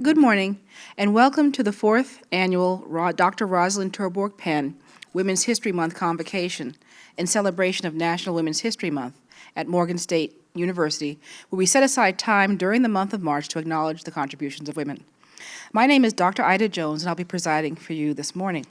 Good morning, and welcome to the 4th Annual Dr. Rosalind Terborg Penn Women's History Month Convocation in celebration of National Women's History Month at Morgan State University, where we set aside time during the month of March to acknowledge the contributions of women. My name is Dr. Ida Jones, and I'll be presiding for you this morning.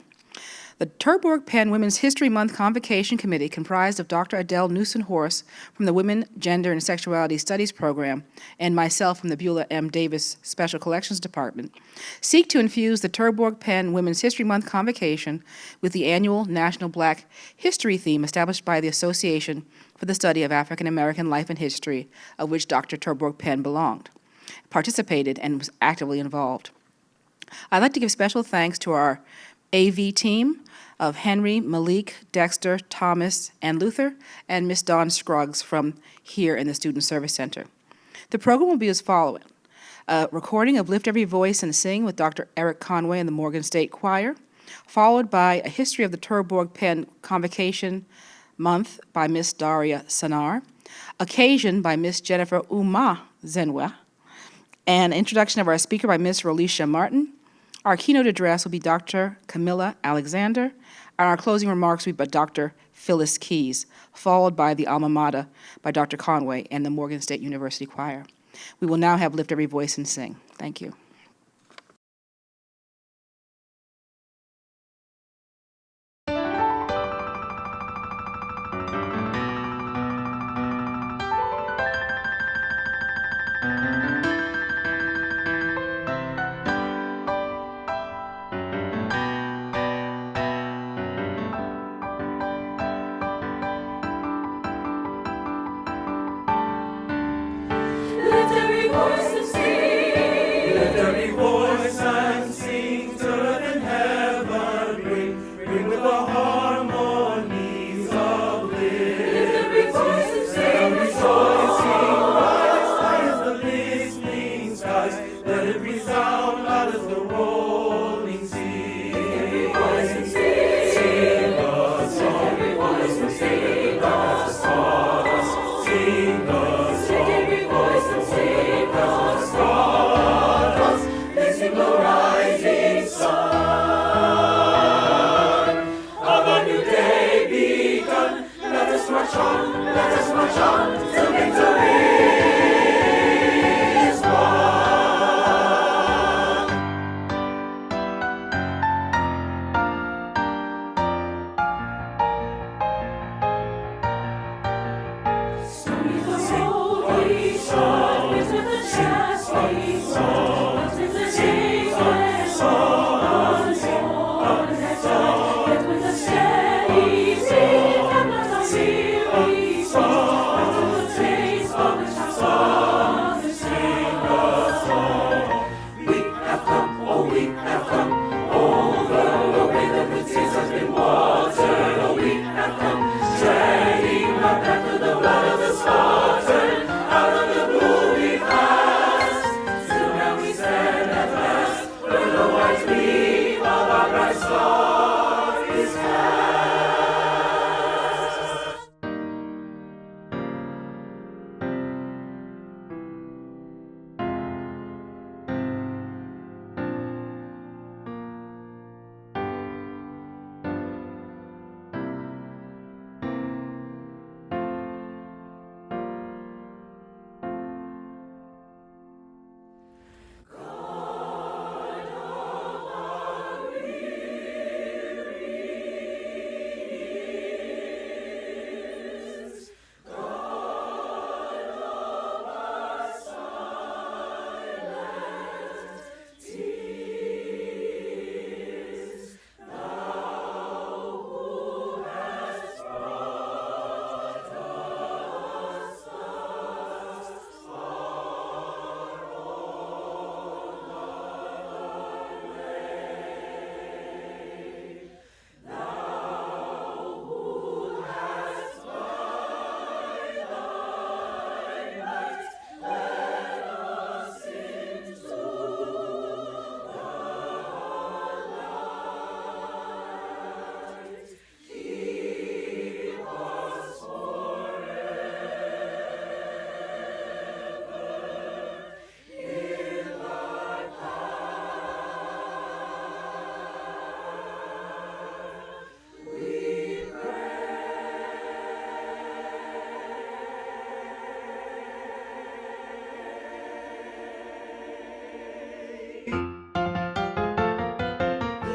The Terborg Penn Women's History Month Convocation Committee, comprised of Dr. Adele Newson-Horse from the Women, Gender, and Sexuality Studies Program and myself from the Beulah M. Davis Special Collections Department, seek to infuse the Terborg Penn Women's History Month Convocation with the annual National Black History theme established by the Association for the Study of African American Life and History, of which Dr. Terborg Penn participated, and was actively involved. I'd like to give special thanks to our AV team of Henry, Malik, Dexter, Thomas, and Luther, and Miss Dawn Scruggs from here in the Student Service Center. The program will be as follows: a recording of Lift Every Voice and Sing with Dr. Eric Conway and the Morgan State Choir, followed by a history of the Terborg Penn Convocation Month by Miss Daria Sanar, occasion by Miss Jennifer Uma Zenwa, an introduction of our speaker by Miss Rolisha Martin. Our keynote address will be Dr. Camilla Alexander, and our closing remarks will be by Dr. Phyllis Keys, followed by the Alma Mater by Dr. Conway and the Morgan State University Choir. We will now have Lift Every Voice and Sing. Thank you.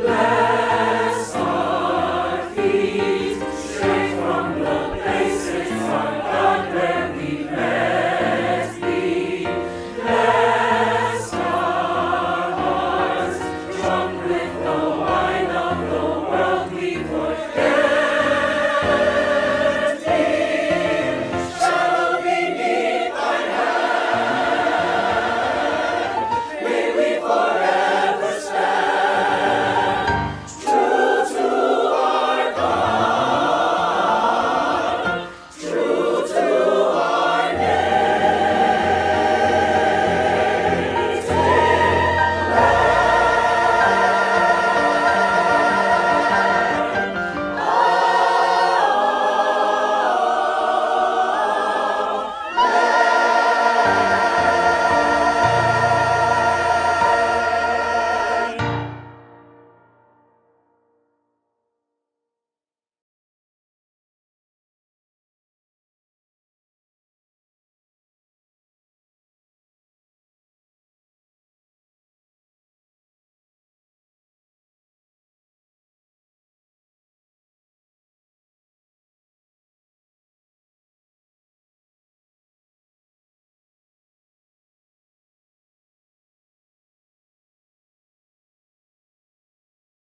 Bless our feet, straight from the places on God where we met thee. Bless our hearts, drunk with the wine of the world, we forget thee. Shadow beneath thy hand, may we forever stand. True to our God, true to our native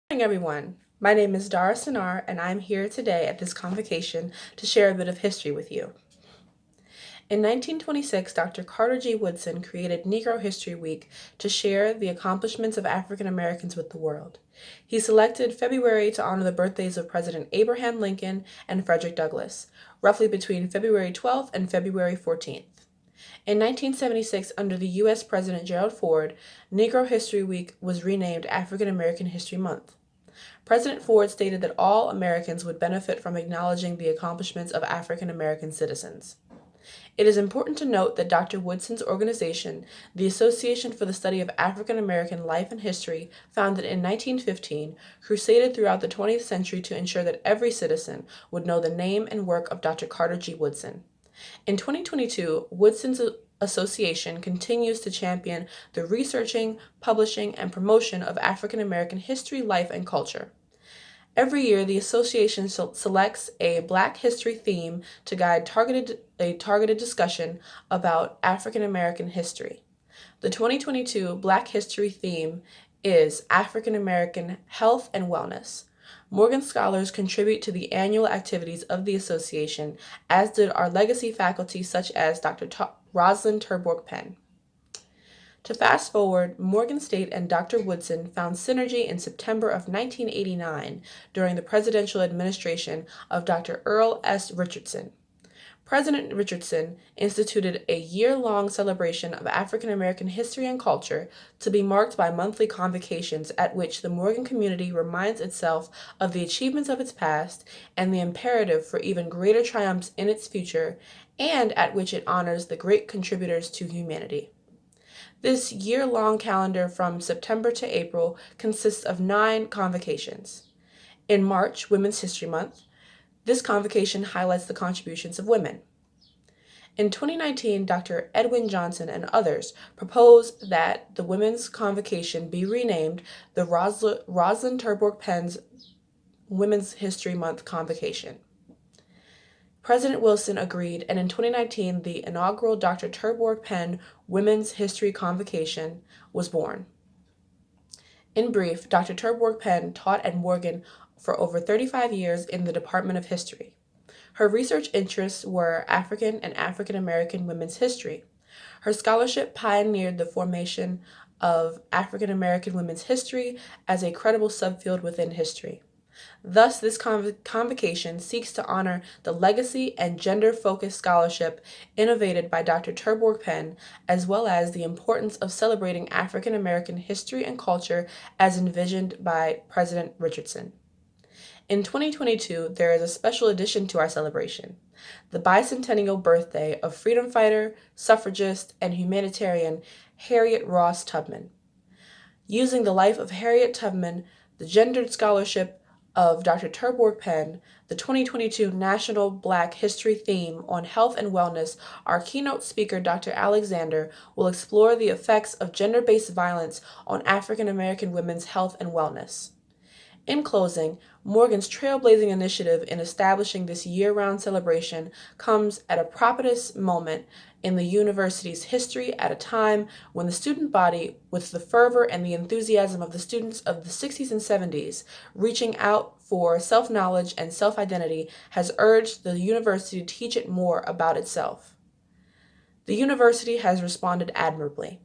Good morning, everyone. My name is Dara Sinar, and I'm here today at this convocation to share a bit of history with you. In 1926, Dr. Carter G. Woodson created Negro History Week to share the accomplishments of African Americans with the world. He selected February to honor the birthdays of President Abraham Lincoln and Frederick Douglass, roughly between February 12th and February 14th. In 1976, under the U.S. President Gerald Ford, Negro History Week was renamed African American History Month. President Ford stated that all Americans would benefit from acknowledging the accomplishments of African American citizens. It is important to note that Dr. Woodson's organization, the Association for the Study of African American Life and History, founded in 1915, crusaded throughout the 20th century to ensure that every citizen would know the name and work of Dr. Carter G. Woodson. In 2022, Woodson's Association continues to champion the researching, publishing, and promotion of African American history, life, and culture. Every year, the association selects a Black history theme to guide a targeted discussion about African American history. The 2022 Black history theme is African American Health and Wellness. Morgan scholars contribute to the annual activities of the association, as did our legacy faculty such as Dr. Rosalind Terborg Penn. To fast forward, Morgan State and Dr. Woodson found synergy in September of 1989 during the presidential administration of Dr. Earl S. Richardson. President Richardson instituted a year-long celebration of African American history and culture to be marked by monthly convocations at which the Morgan community reminds itself of the achievements of its past and the imperative for even greater triumphs in its future, and at which it honors the great contributors to humanity. This year-long calendar from September to April consists of 9 convocations. In March, Women's History Month, this convocation highlights the contributions of women. In 2019, Dr. Edwin Johnson and others proposed that the Women's Convocation be renamed the Rosalind Terborg Penn's Women's History Month Convocation. President Wilson agreed, and in 2019, the inaugural Dr. Terborg Penn Women's History Convocation was born. In brief, Dr. Terborg Penn taught at Morgan for over 35 years in the Department of History. Her research interests were African and African American women's history. Her scholarship pioneered the formation of African American women's history as a credible subfield within history. Thus, this convocation seeks to honor the legacy and gender-focused scholarship innovated by Dr. Terborg Penn, as well as the importance of celebrating African American history and culture as envisioned by President Richardson. In 2022, there is a special addition to our celebration, the bicentennial birthday of freedom fighter, suffragist, and humanitarian Harriet Ross Tubman. Using the life of Harriet Tubman, the gendered scholarship of Dr. Terborg Penn, the 2022 National Black History theme on health and wellness, our keynote speaker, Dr. Alexander, will explore the effects of gender-based violence on African American women's health and wellness. In closing, Morgan's trailblazing initiative in establishing this year-round celebration comes at a propitious moment in the university's history at a time when the student body, with the fervor and the enthusiasm of the students of the 60s and 70s, reaching out for self-knowledge and self-identity, has urged the university to teach it more about itself. The university has responded admirably.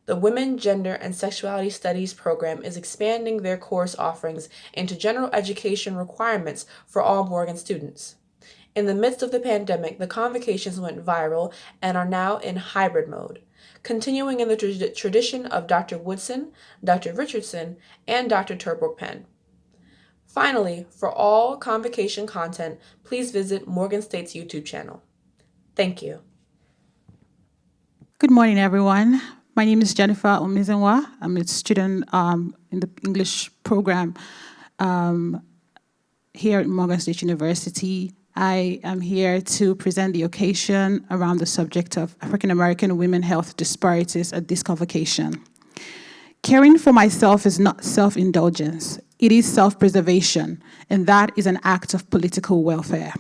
The Women, Gender, and Sexuality Studies program is expanding their course offerings into general education requirements for all Morgan students. In the midst of the pandemic, the convocations went viral and are now in hybrid mode, continuing in the tradition of Dr. Woodson, Dr. Richardson, and Dr. Terborg Penn. Finally, for all convocation content, please visit Morgan State's YouTube channel. Thank you. Good morning, everyone. My name is Jennifer Omizenwa. I'm a student in the English program here at Morgan State University. I am here to present the occasion around the subject of African American women health disparities at this convocation. Caring for myself is not self-indulgence. It is self-preservation, and that is an act of political welfare.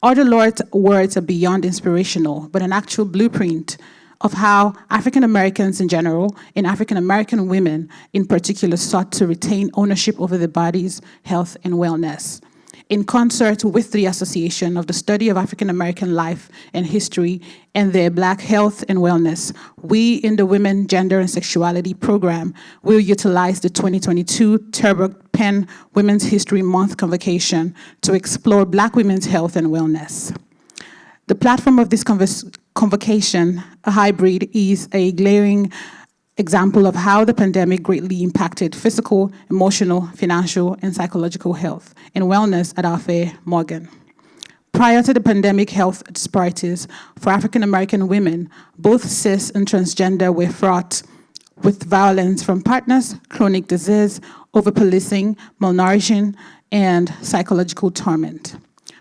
Other Lord's words are beyond inspirational, but an actual blueprint of how African Americans in general and African American women in particular sought to retain ownership over their bodies, health, and wellness. In concert with the Association of the Study of African American Life and History and their Black Health and Wellness, we in the Women, Gender, and Sexuality program will utilize the 2022 Terborg Penn Women's History Month Convocation to explore Black women's health and wellness. The platform of this convocation, a hybrid, is a glaring example of how the pandemic greatly impacted physical, emotional, financial, and psychological health and wellness at our fair, Morgan. Prior to the pandemic health disparities for African American women, both cis and transgender were fraught with violence from partners, chronic disease, overpolicing, malnourishing, and psychological torment.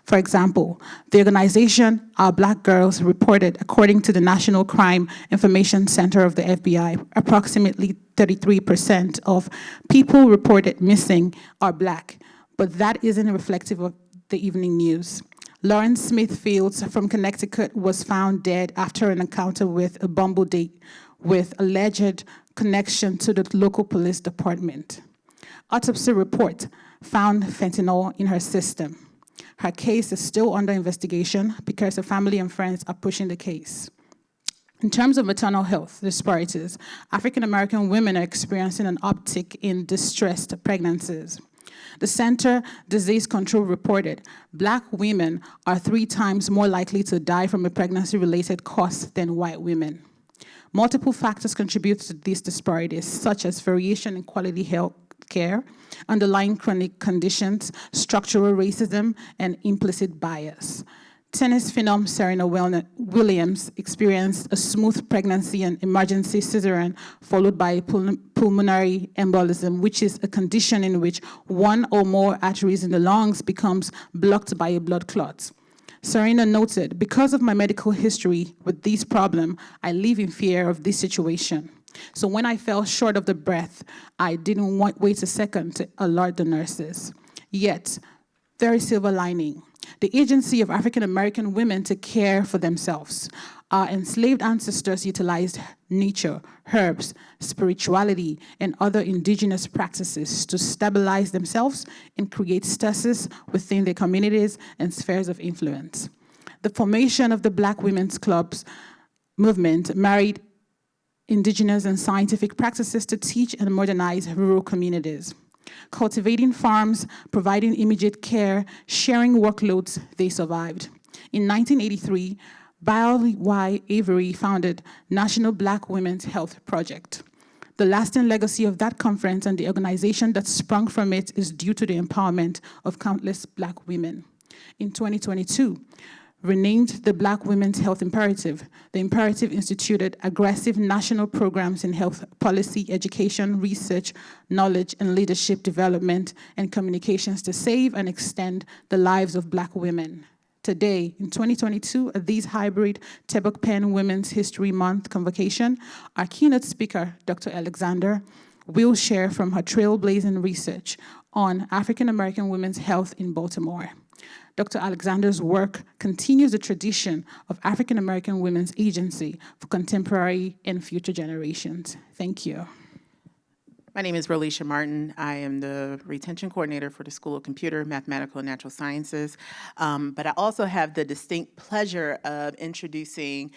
For example, the organization Our Black Girls reported, according to the National Crime Information Center of the FBI, approximately 33% of people reported missing are Black, but that isn't reflective of the evening news. Lawrence Smith Fields from Connecticut was found dead after an encounter with a Bumble date with alleged connection to the local police department. Autopsy report found fentanyl in her system. Her case is still under investigation because her family and friends are pushing the case. In terms of maternal health disparities, African American women are experiencing an uptick in distressed pregnancies. The Center Disease Control reported Black women are 3 times more likely to die from a pregnancy-related cause than white women. Multiple factors contribute to these disparities, such as variation in quality health care, underlying chronic conditions, structural racism, and implicit bias. Tennis phenom Serena Williams experienced a smooth pregnancy and emergency cesarean followed by pulmonary embolism, which is a condition in which one or more arteries in the lungs becomes blocked by a blood clot. Serena noted, "Because of my medical history with this problem, I live in fear of this situation. So when I fell short of the breath, I didn't wait a second to alert the nurses." Yet, there is silver lining. The agency of African American women to care for themselves. Our enslaved ancestors utilized nature, herbs, spirituality, and other indigenous practices to stabilize themselves and create stasis within their communities and spheres of influence. The formation of the Black Women's Clubs movement married indigenous and scientific practices to teach and modernize rural communities. Cultivating farms, providing immediate care, sharing workloads, they survived. In 1983, Bill Y. Avery founded National Black Women's Health Project. The lasting legacy of that conference and the organization that sprung from it is due to the empowerment of countless Black women. In 2022, renamed the Black Women's Health Imperative. The imperative instituted aggressive national programs in health policy, education, research, knowledge, and leadership development and communications to save and extend the lives of Black women. Today, in 2022, at this hybrid Terborg Penn Women's History Month convocation, our keynote speaker, Dr. Alexander, will share from her trailblazing research on African American women's health in Baltimore. Dr. Alexander's work continues the tradition of African American women's agency for contemporary and future generations. Thank you. My name is Rolisha Martin. I am the retention coordinator for the School of Computer, Mathematical, and Natural Sciences. But I also have the distinct pleasure of introducing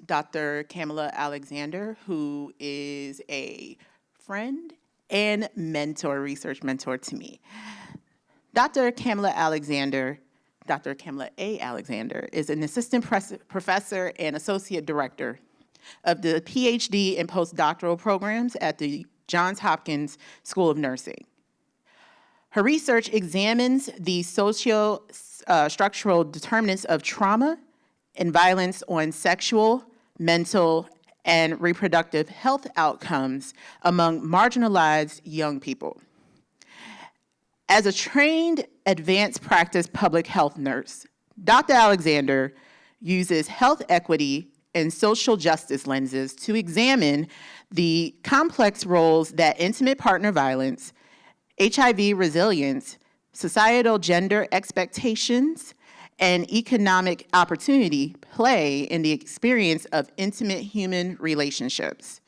Dr. Kamala Alexander, who is a friend and mentor, research mentor to me. Dr. Kamala Alexander, Dr. Kamala A. Alexander, is an assistant professor and associate director of the PhD and postdoctoral programs at the Johns Hopkins School of Nursing. Her research examines the socio-structural determinants of trauma and violence on sexual, mental, and reproductive health outcomes among marginalized young people. As a trained advanced practice public health nurse, Dr. Alexander uses health equity and social justice lenses to examine the complex roles that intimate partner violence, HIV resilience, societal gender expectations, and economic opportunity play in the experience of intimate human relationships.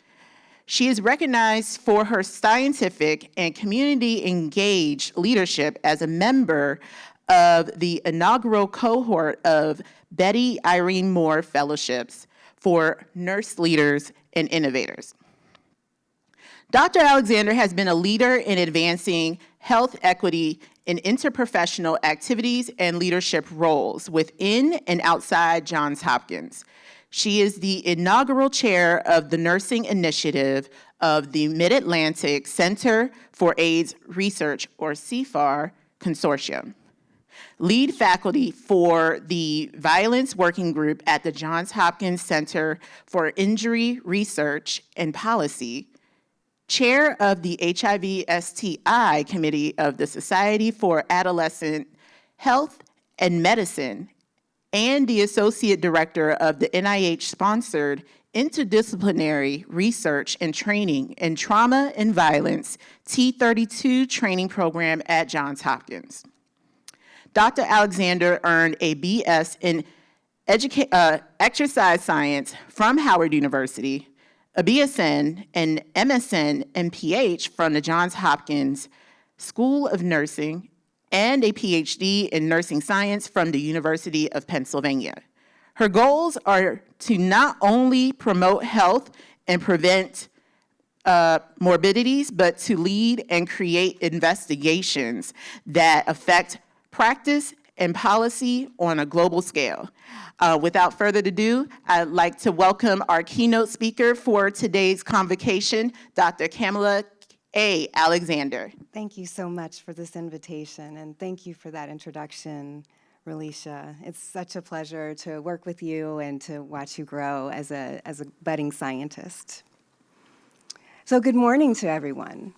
She is recognized for her scientific and community-engaged leadership as a member of the inaugural cohort of Betty Irene Moore Fellowships for Nurse Leaders and Innovators. Dr. Alexander has been a leader in advancing health equity in interprofessional activities and leadership roles within and outside Johns Hopkins. She is the inaugural chair of the Nursing Initiative of the Mid-Atlantic Center for AIDS Research, or CFAR, Consortium. Lead faculty for the Violence Working Group at the Johns Hopkins Center for Injury Research and Policy, chair of the HIV/STI Committee of the Society for Adolescent Health and Medicine, and the associate director of the NIH-sponsored Interdisciplinary Research and Training in Trauma and Violence T32 training program at Johns Hopkins. Dr. Alexander earned a BS in exercise science from Howard University, a BSN, an MSN, and PH from the Johns Hopkins School of Nursing, and a PhD in nursing science from the University of Pennsylvania. Her goals are to not only promote health and prevent morbidities, but to lead and create investigations that affect practice and policy on a global scale. Without further ado, I'd like to welcome our keynote speaker for today's convocation, Dr. Kamala A. Alexander. Thank you so much for this invitation, and thank you for that introduction, Rolisha. It's such a pleasure to work with you and to watch you grow as a budding scientist. So good morning to everyone.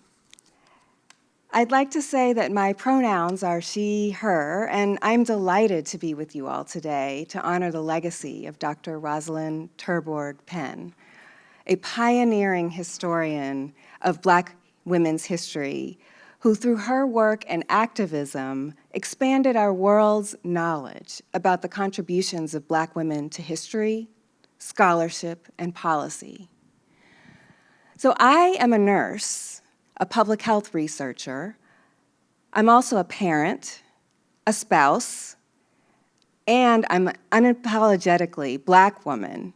I'd like to say that my pronouns are she, her, and I'm delighted to be with you all today to honor the legacy of Dr. Rosalind Terborg Penn, a pioneering historian of Black women's history, who through her work and activism expanded our world's knowledge about the contributions of Black women to history, scholarship, and policy. So I am a nurse, a public health researcher. I'm also a parent, a spouse, and I'm an unapologetically Black woman.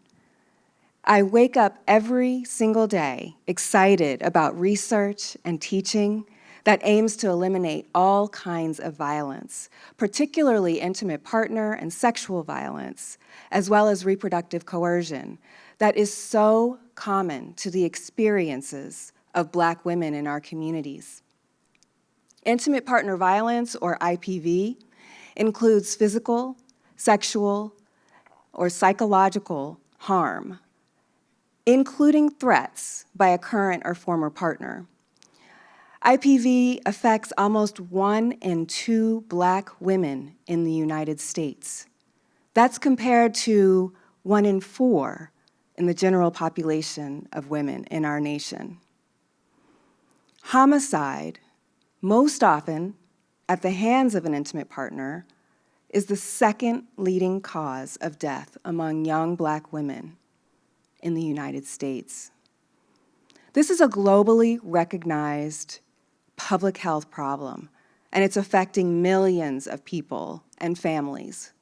I wake up every single day excited about research and teaching that aims to eliminate all kinds of violence, particularly intimate partner and sexual violence, as well as reproductive coercion, that is so common to the experiences of Black women in our communities. Intimate partner violence, or IPV, includes physical, sexual, or psychological harm, including threats by a current or former partner. IPV affects almost 1 in 2 Black women in the United States. That's compared to 1 in 4 in the general population of women in our nation. Homicide, most often at the hands of an intimate partner, is the second leading cause of death among young Black women in the United States. This is a globally recognized public health problem, and it's affecting millions of people and families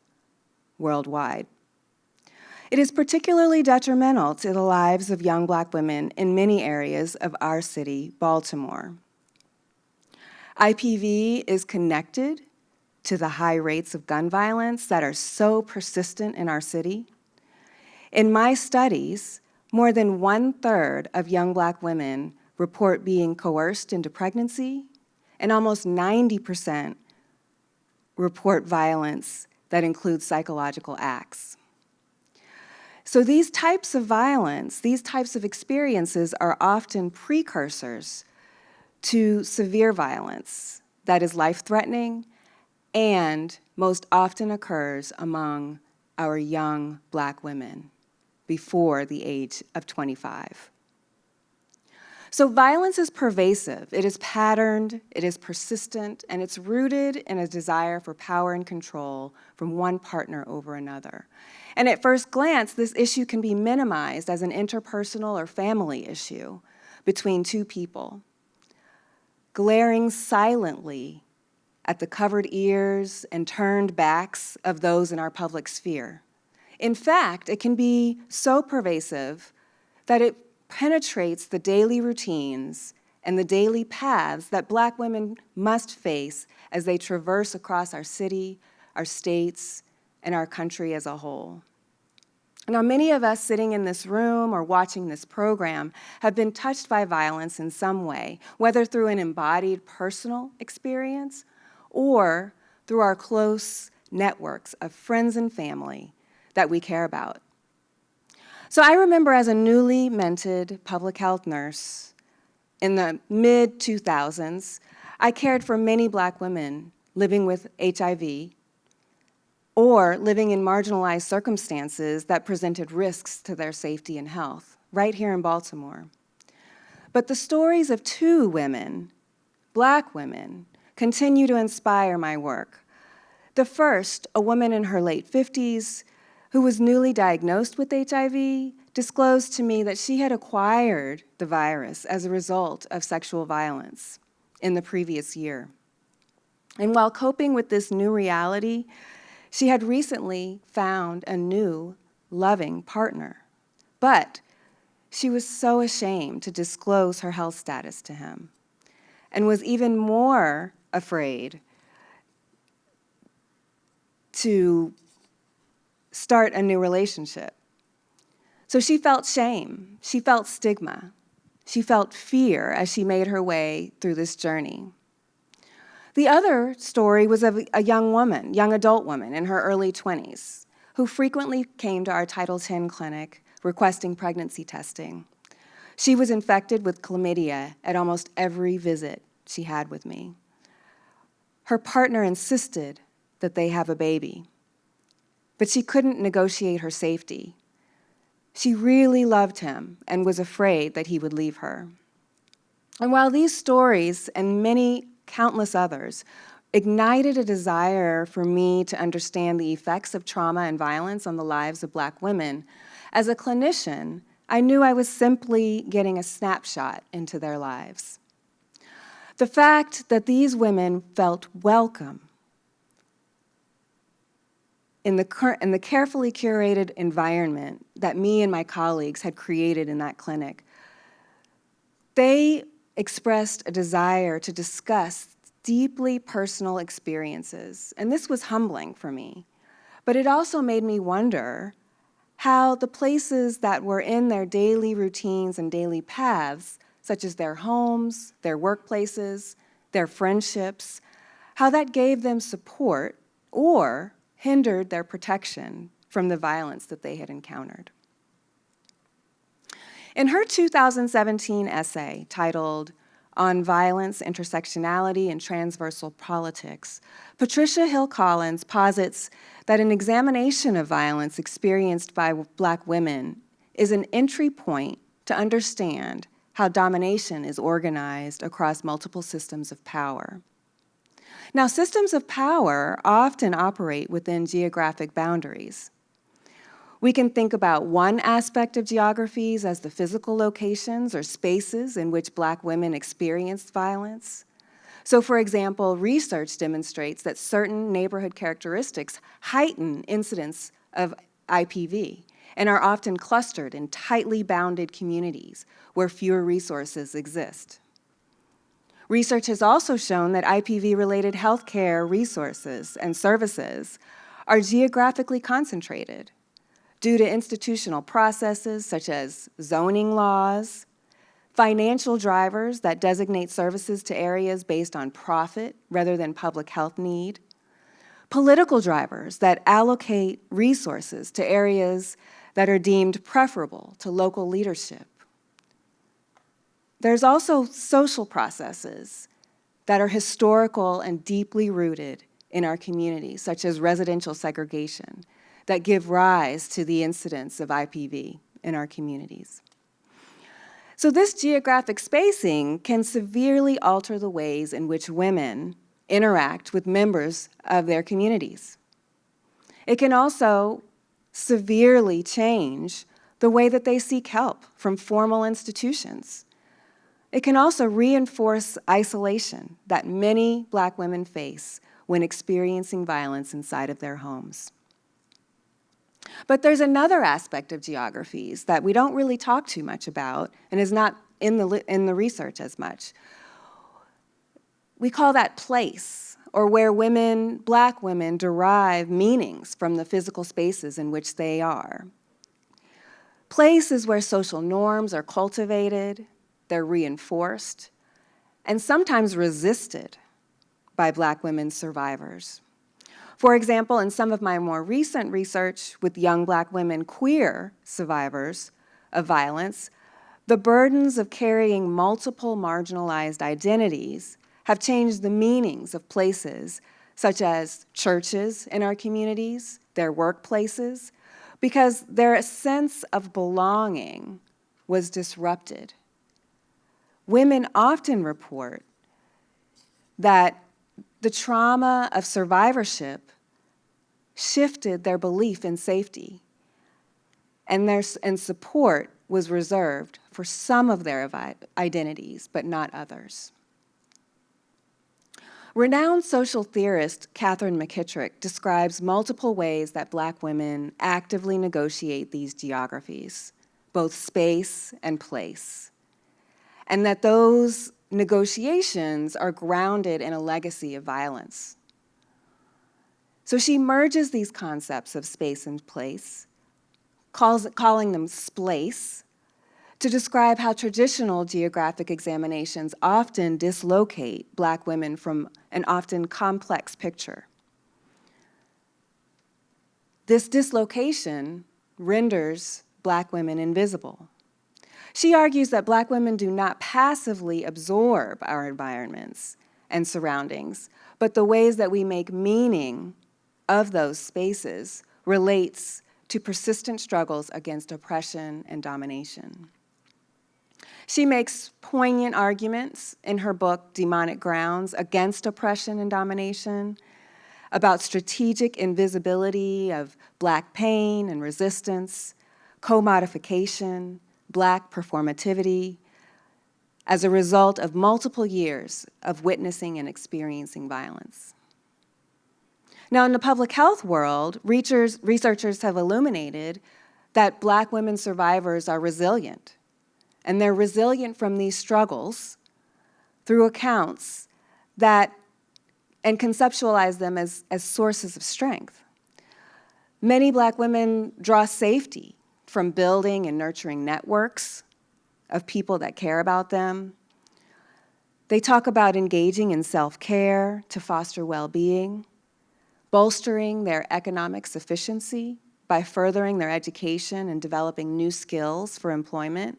worldwide. It is particularly detrimental to the lives of young Black women in many areas of our city, Baltimore. IPV is connected to the high rates of gun violence that are so persistent in our city. In my studies, more than 1/3 of young Black women report being coerced into pregnancy, and almost 90% report violence that includes psychological acts. So these types of violence, these types of experiences are often precursors to severe violence that is life-threatening and most often occurs among our young Black women before the age of 25. So violence is pervasive, it is patterned, it is persistent, and it's rooted in a desire for power and control from one partner over another. And at first glance, this issue can be minimized as an interpersonal or family issue between two people, glaring silently at the covered ears and turned backs of those in our public sphere. In fact, it can be so pervasive that it penetrates the daily routines and the daily paths that Black women must face as they traverse across our city, our states, and our country as a whole. Now, many of us sitting in this room or watching this program have been touched by violence in some way, whether through an embodied personal experience or through our close networks of friends and family that we care about. So I remember as a newly minted public health nurse in the mid-2000s, I cared for many Black women living with HIV or living in marginalized circumstances that presented risks to their safety and health, right here in Baltimore. But the stories of 2 women, Black women, continue to inspire my work. The first, a woman in her late 50s who was newly diagnosed with HIV, disclosed to me that she had acquired the virus as a result of sexual violence in the previous year. And while coping with this new reality, she had recently found a new, loving partner. But she was so ashamed to disclose her health status to him and was even more afraid to start a new relationship. So she felt shame, she felt stigma, she felt fear as she made her way through this journey. The other story was of a young woman, young adult woman in her early 20s, who frequently came to our Title X clinic requesting pregnancy testing. She was infected with chlamydia at almost every visit she had with me. Her partner insisted that they have a baby, but she couldn't negotiate her safety. She really loved him and was afraid that he would leave her. And while these stories and many countless others ignited a desire for me to understand the effects of trauma and violence on the lives of Black women, as a clinician, I knew I was simply getting a snapshot into their lives. The fact that these women felt welcome in the carefully curated environment that me and my colleagues had created in that clinic, they expressed a desire to discuss deeply personal experiences, and this was humbling for me. But it also made me wonder how the places that were in their daily routines and daily paths, such as their homes, their workplaces, their friendships, how that gave them support or hindered their protection from the violence that they had encountered. In her 2017 essay titled On Violence, Intersectionality, and Transversal Politics, Patricia Hill Collins posits that an examination of violence experienced by Black women is an entry point to understand how domination is organized across multiple systems of power. Now, systems of power often operate within geographic boundaries. We can think about one aspect of geographies as the physical locations or spaces in which Black women experienced violence. So, for example, research demonstrates that certain neighborhood characteristics heighten incidence of IPV and are often clustered in tightly bounded communities where fewer resources exist. Research has also shown that IPV-related healthcare resources and services are geographically concentrated due to institutional processes such as zoning laws, financial drivers that designate services to areas based on profit rather than public health need, political drivers that allocate resources to areas that are deemed preferable to local leadership. There's also social processes that are historical and deeply rooted in our communities, such as residential segregation, that give rise to the incidence of IPV in our communities. So this geographic spacing can severely alter the ways in which women interact with members of their communities. It can also severely change the way that they seek help from formal institutions. It can also reinforce isolation that many Black women face when experiencing violence inside of their homes. But there's another aspect of geographies that we don't really talk too much about and is not in the research as much. We call that place, or where women, Black women, derive meanings from the physical spaces in which they are. Place is where social norms are cultivated, they're reinforced, and sometimes resisted by Black women survivors. For example, in some of my more recent research with young Black women queer survivors of violence, the burdens of carrying multiple marginalized identities have changed the meanings of places such as churches in our communities, their workplaces, because their sense of belonging was disrupted. Women often report that the trauma of survivorship shifted their belief in safety, and support was reserved for some of their identities, but not others. Renowned social theorist Katherine Mckittrick describes multiple ways that Black women actively negotiate these geographies, both space and place, and that those negotiations are grounded in a legacy of violence. So she merges these concepts of space and place, calling them splace, to describe how traditional geographic examinations often dislocate Black women from an often complex picture. This dislocation renders Black women invisible. She argues that Black women do not passively absorb our environments and surroundings, but the ways that we make meaning of those spaces relates to persistent struggles against oppression and domination. She makes poignant arguments in her book, Demonic Grounds, against oppression and domination, about strategic invisibility of Black pain and resistance, commodification, Black performativity, as a result of multiple years of witnessing and experiencing violence. Now, in the public health world, researchers have illuminated that Black women survivors are resilient, and they're resilient from these struggles through accounts that, and conceptualize them as sources of strength. Many Black women draw safety from building and nurturing networks of people that care about them. They talk about engaging in self-care to foster well-being, bolstering their economic sufficiency by furthering their education and developing new skills for employment.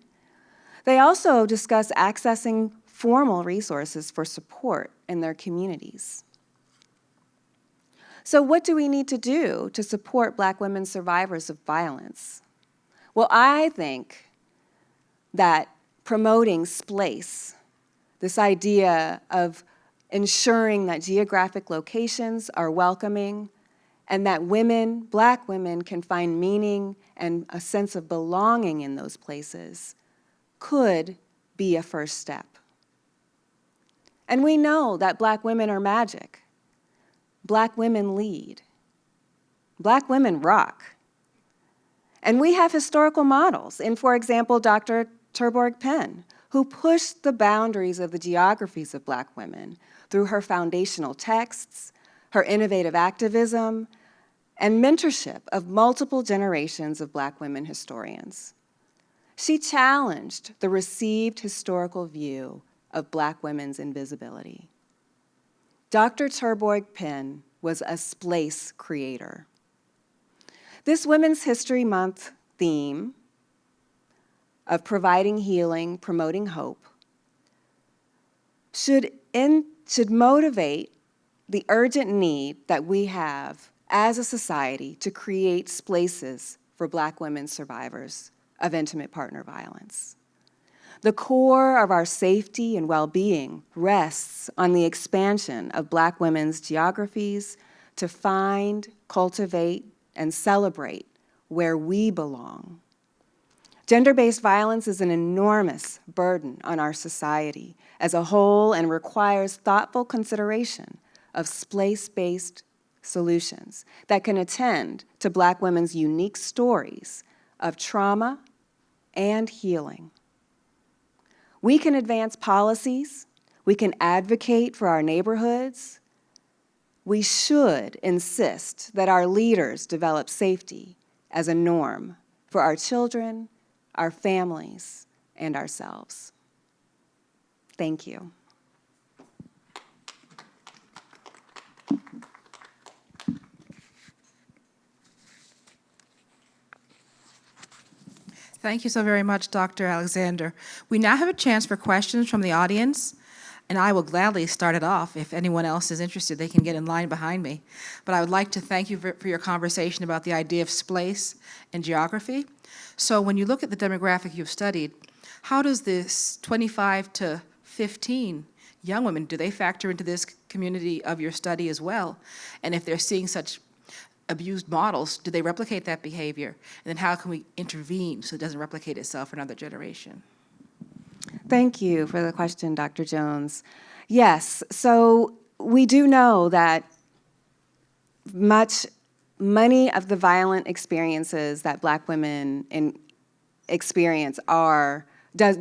They also discuss accessing formal resources for support in their communities. So what do we need to do to support Black women survivors of violence? Well, I think that promoting SPLACE, this idea of ensuring that geographic locations are welcoming and that women, Black women, can find meaning and a sense of belonging in those places could be a first step. And we know that Black women are magic. Black women lead. Black women rock. And we have historical models in, for example, Dr. Terborg Penn, who pushed the boundaries of the geographies of Black women through her foundational texts, her innovative activism, and mentorship of multiple generations of Black women historians. She challenged the received historical view of Black women's invisibility. Dr. Terborg Penn was a SPLACE creator. This Women's History Month theme of providing healing, promoting hope, should motivate the urgent need that we have as a society to create SPLACEs for Black women survivors of intimate partner violence. The core of our safety and well-being rests on the expansion of Black women's geographies to find, cultivate, and celebrate where we belong. Gender-based violence is an enormous burden on our society as a whole and requires thoughtful consideration of SPLACE-based solutions that can attend to Black women's unique stories of trauma and healing. We can advance policies, we can advocate for our neighborhoods. We should insist that our leaders develop safety as a norm for our children, our families, and ourselves. Thank you. Thank you so very much, Dr. Alexander. We now have a chance for questions from the audience, and I will gladly start it off. If anyone else is interested, they can get in line behind me. But I would like to thank you for your conversation about the idea of SPLACE and geography. So when you look at the demographic you've studied, how does this 25 to 15 young women, do they factor into this community of your study as well? And if they're seeing such abused models, do they replicate that behavior? And then how can we intervene so it doesn't replicate itself for another generation? Thank you for the question, Dr. Jones. Yes, so we do know that many of the violent experiences that Black women experience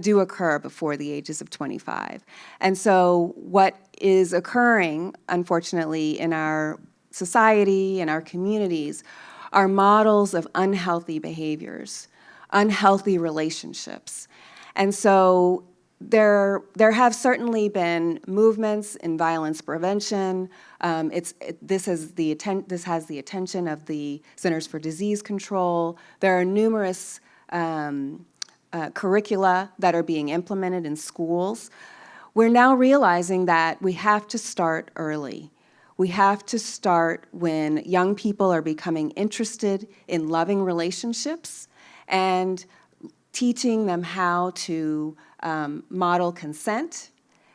do occur before the ages of 25. And so what is occurring, unfortunately, in our society and our communities are models of unhealthy behaviors, unhealthy relationships. And so there have certainly been movements in violence prevention. This has the attention of the Centers for Disease Control. There are numerous curricula that are being implemented in schools. We're now realizing that we have to start early. We have to start when young people are becoming interested in loving relationships and teaching them how to model consent,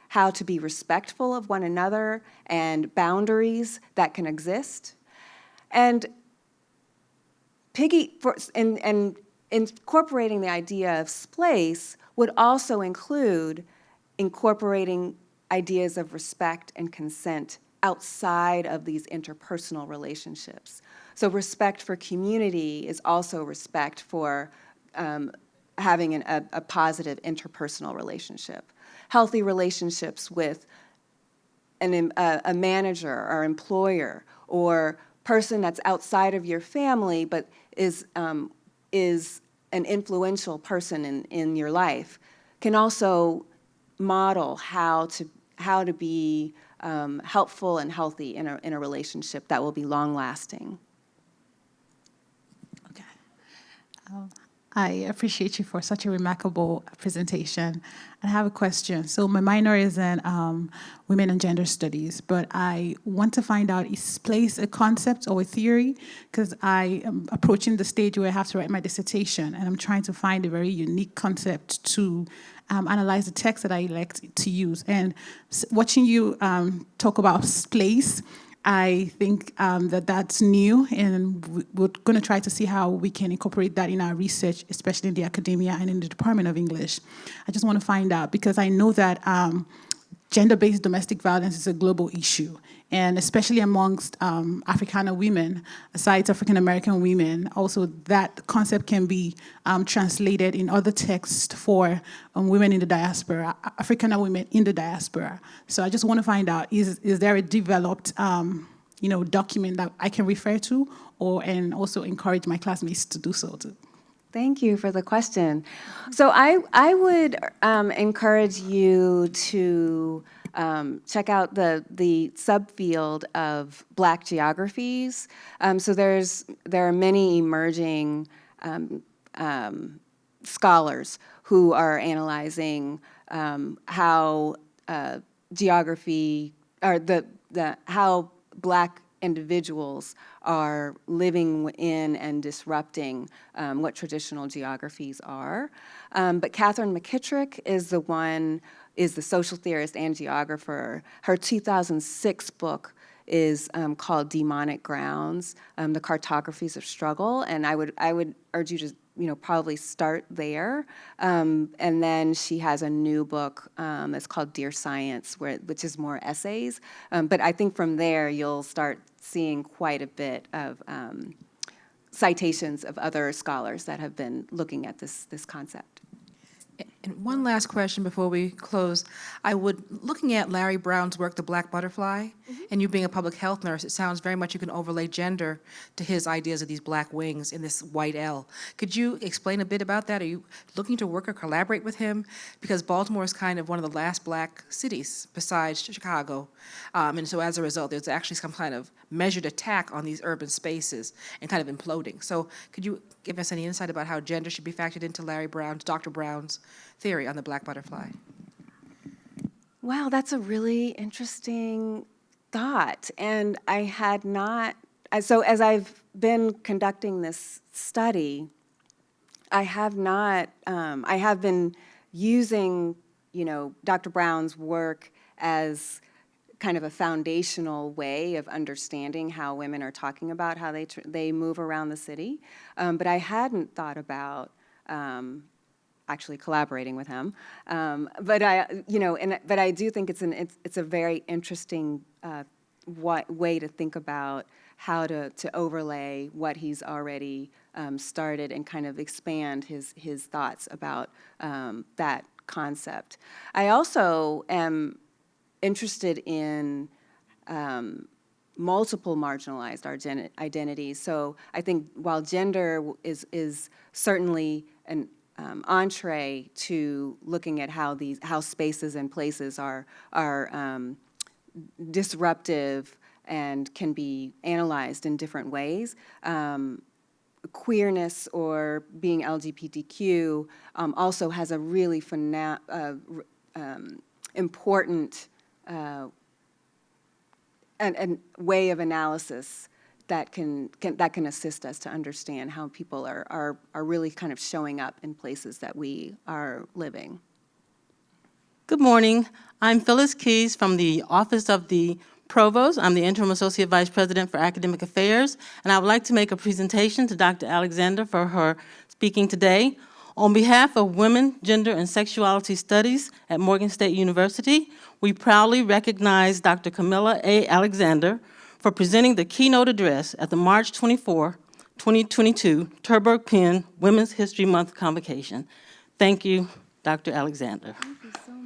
how to be respectful of one another and boundaries that can exist. And incorporating the idea of SPLACE would also include incorporating ideas of respect and consent outside of these interpersonal relationships. So respect for community is also respect for having a positive interpersonal relationship. Healthy relationships with a manager or employer or person that's outside of your family but is an influential person in your life can also model how to be helpful and healthy in a relationship that will be long-lasting. Okay. I appreciate you for such a remarkable presentation. I have a question. So my minor is in women and gender studies, but I want to find out, is place a concept or a theory? Because I am approaching the stage where I have to write my dissertation, and I'm trying to find a very unique concept to analyze the text that I elect to use. And watching you talk about place, I think that's new, and we're going to try to see how we can incorporate that in our research, especially in the academia and in the Department of English. I just want to find out, because I know that gender-based domestic violence is a global issue, and especially amongst Africana women, aside African-American women, also that concept can be translated in other texts for women in the diaspora, Africana women in the diaspora. So I just want to find out, is there a developed document that I can refer to, and also encourage my classmates to do so too? Thank you for the question. So I would encourage you to check out the subfield of Black geographies. So there are many emerging scholars who are analyzing how geography, or how Black individuals are living in and disrupting what traditional geographies are. But Katherine Mckittrick is the social theorist and geographer. Her 2006 book is called Demonic Grounds, The Cartographies of Struggle, and I would urge you to probably start there. And then she has a new book that's called Dear Science, which is more essays. But I think from there you'll start seeing quite a bit of citations of other scholars that have been looking at this concept. And one last question before we close. Looking at Larry Brown's work, The Black Butterfly, and you being a public health nurse, it sounds very much you can overlay gender to his ideas of these black wings in this white L. Could you explain a bit about that? Are you looking to work or collaborate with him? Because Baltimore is kind of one of the last black cities besides Chicago. And so as a result, there's actually some kind of measured attack on these urban spaces and kind of imploding. So could you give us any insight about how gender should be factored into Dr. Brown's theory on the black butterfly? Wow, that's a really interesting thought. And I had not, so as I've been conducting this study, I have been using, Dr. Brown's work as kind of a foundational way of understanding how women are talking about how they move around the city. But I hadn't thought about actually collaborating with him. But I do think it's a very interesting way to think about how to overlay what he's already started and kind of expand his thoughts about that concept. I also am interested in multiple marginalized identities. So I think while gender is certainly an entree to looking at how spaces and places are disruptive and can be analyzed in different ways. Queerness or being LGBTQ also has a really important and way of analysis that can assist us to understand how people are really kind of showing up in places that we are living. Good morning. I'm Phyllis Keys from the Office of the Provost. I'm the Interim Associate Vice President for Academic Affairs, and I would like to make a presentation to Dr. Alexander for her speaking today. On behalf of Women, Gender, and Sexuality Studies at Morgan State University, we proudly recognize Dr. Camilla A. Alexander for presenting the keynote address at the March 24, 2022 Terborg Penn Women's History Month Convocation. Thank you, Dr. Alexander. Thank you so much.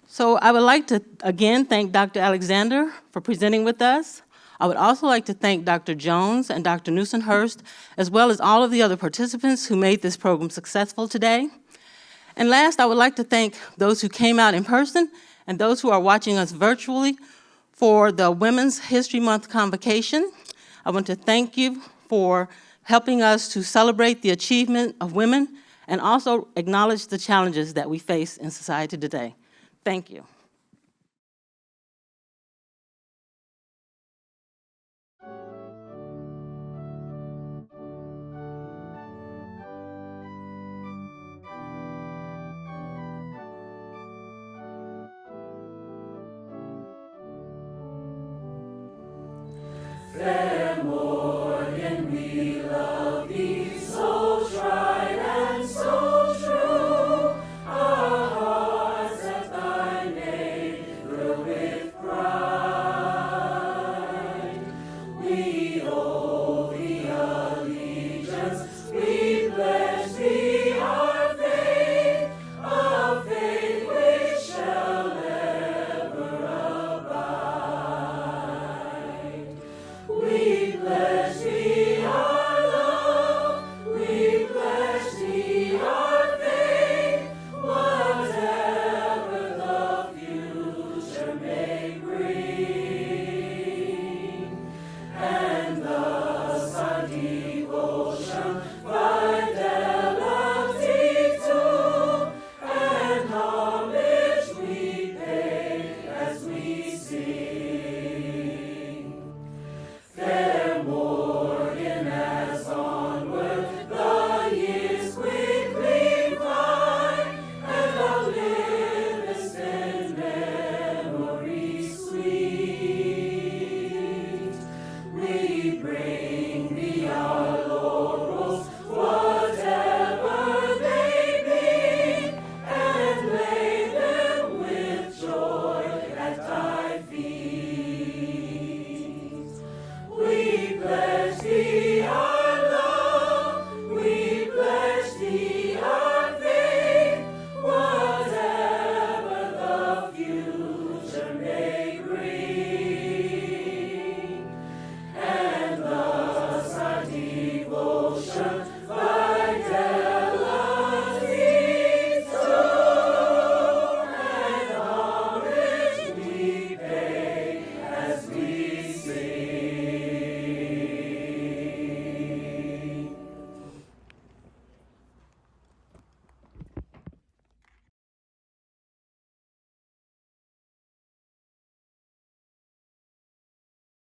So I would like to again thank Dr. Alexander for presenting with us. I would also like to thank Dr. Jones and Dr. Newsomhurst, as well as all of the other participants who made this program successful today. And last, I would like to thank those who came out in person and those who are watching us virtually for the Women's History Month Convocation. I want to thank you for helping us to celebrate the achievement of women and also acknowledge the challenges that we face in society today. Thank you.